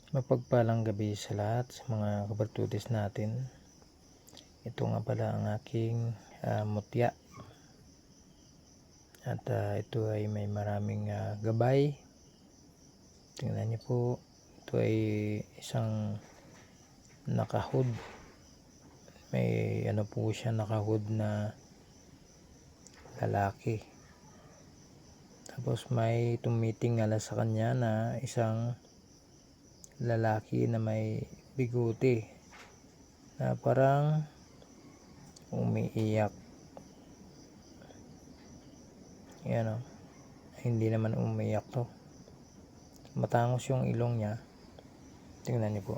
Mapagpalang gabi sa lahat sa mga kabartudis natin. Ito nga pala ang aking mutya. At ito ay may maraming gabay. Tingnan niyo po. Ito ay isang nakahud. May ano po siya, nakahud na lalaki. Tapos may tumitingala sa kanya na isang lalaki na may biguti na parang umiiyak. Yan o. Hindi naman umiiyak to. Matangos yung ilong niya. Tingnan niyo po.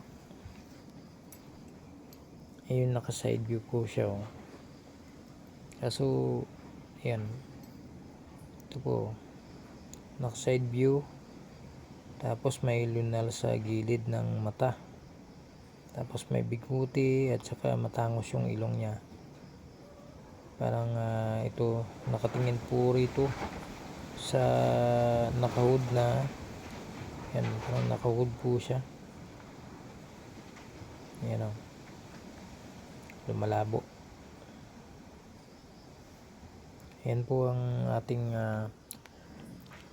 Ayun, naka side view po siya o. Kaso yan. Ito po. Naka side view. Tapos may lunal sa gilid ng mata. Tapos may biguti at saka matangos yung ilong niya. Parang ito nakatingin po rito sa nakahud na yan, parang nakahud po siya. Yan o. Lumalabo. Yan po ang ating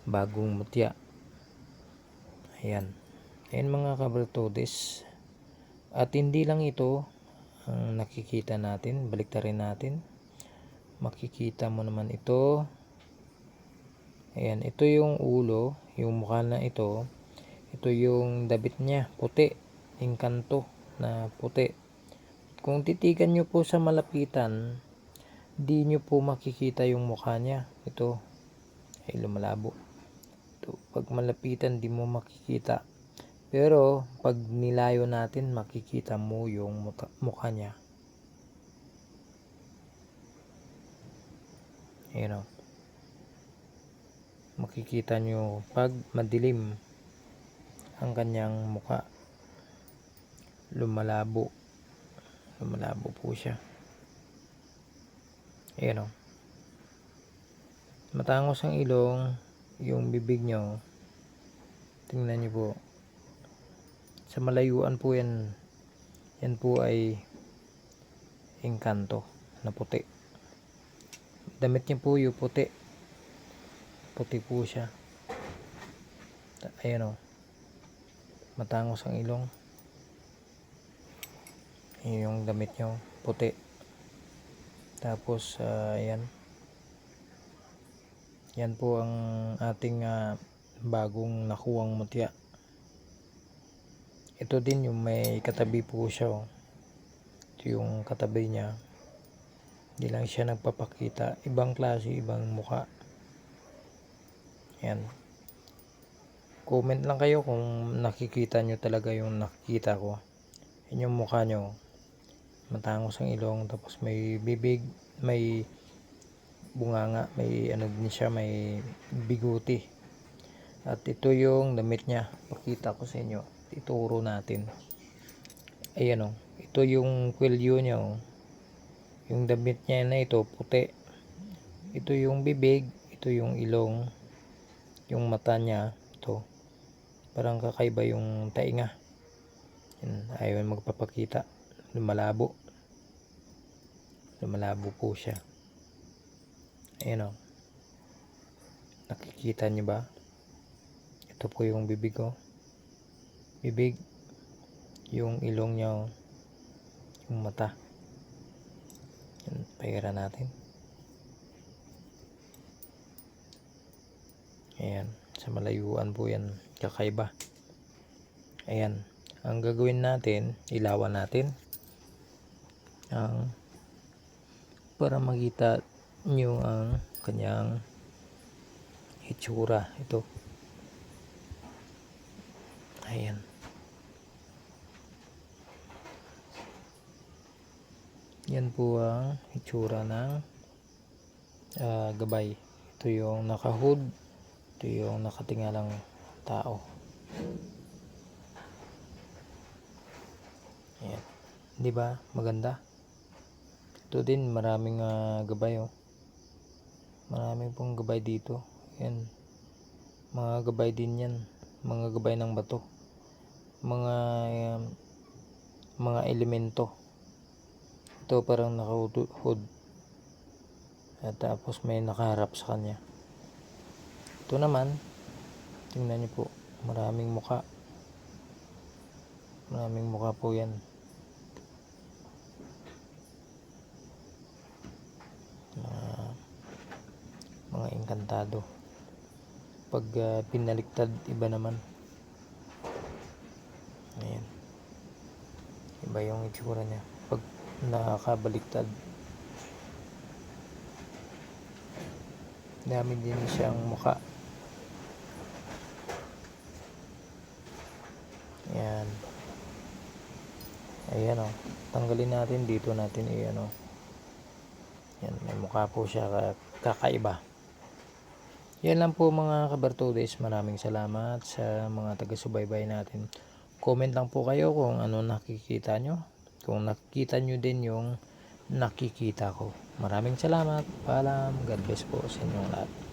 bagong mutya. Ayan. Ayan mga kabartudis. At hindi lang ito ang nakikita natin. Baliktarin natin. Makikita mo naman ito. Ayan. Ito yung ulo. Yung mukha na ito. Ito yung dabit niya. Puti. Engkanto na puti. Kung titigan nyo po sa malapitan, di nyo po makikita yung mukha niya. Ito ay lumalabo. Pag malapitan di mo makikita, pero pag nilayo natin makikita mo yung mukha niya. Ayan o. Makikita nyo pag madilim ang kanyang mukha. Lumalabo po siya. Ayan o. Matangos ang ilong. Yung bibig nyo, tingnan nyo po. Sa malayuan po yan. Yan po ay engkanto na puti. Damit niya po yung puti. Puti po siya. Ayan o. Matangos ang ilong. Yung damit nyo puti. Tapos ayan. Yan po ang ating bagong nakuwang mutya. Ito din yung may katabi po siya o. Ito yung katabi niya. Hindi lang siya nagpapakita. Ibang klase, ibang mukha. Yan. Comment lang kayo kung nakikita nyo talaga yung nakikita ko. Yan yung mukha nyo. Matangos ang ilong. Tapos may bibig. May bunganga. May ano din siya. May biguti. At ito yung damit niya. Pakita ko sa inyo. Ituro natin. Ayan o. Ito yung kwelyo niya o. Yung damit niya na ito puti. Ito yung bibig. Ito yung ilong. Yung mata niya. Ito. Parang kakaiba yung tainga. Yan. Ayaw magpapakita. Lumalabo. Lumalabo po siya. Ayan o. Nakikita niyo ba? Ito po yung bibig ko. Bibig. Yung ilong niya o. Yung mata. Yan. Paira natin. Ayan. Sa malayuan po yan. Kakaiba. Ayan. Ang gagawin natin, ilawan natin. Para makita nyo ang kanyang itsura. Ito. Ayan. Yan po ang itsura ng gabay. Ito yung nakahood. Ito yung nakatingalang tao. Ayan. Di ba? Maganda. Ito din maraming gabay oh. Maraming pong gabay dito. Ayan. Mga gabay din yan. Mga gabay ng bato. mga um, mga elemento. Ito parang naka-hood at tapos may nakaharap sa kanya. Ito naman, tingnan niyo po, maraming muka po yan. Mga engkantado. Pag pinaliktad, iba naman. Ayan, iba yung itsura niya pag nakabaliktad. Dami din siyang muka. Ayan. Ayan o. Tanggalin natin dito natin i-ano. Yan, may mukha po siya kakaiba. Yan lang po mga kabartudes. Maraming salamat sa mga taga-subaybay natin. Comment lang po kayo kung ano nakikita nyo. Kung nakikita nyo din yung nakikita ko. Maraming salamat. Paalam. God bless po sa inyong lahat.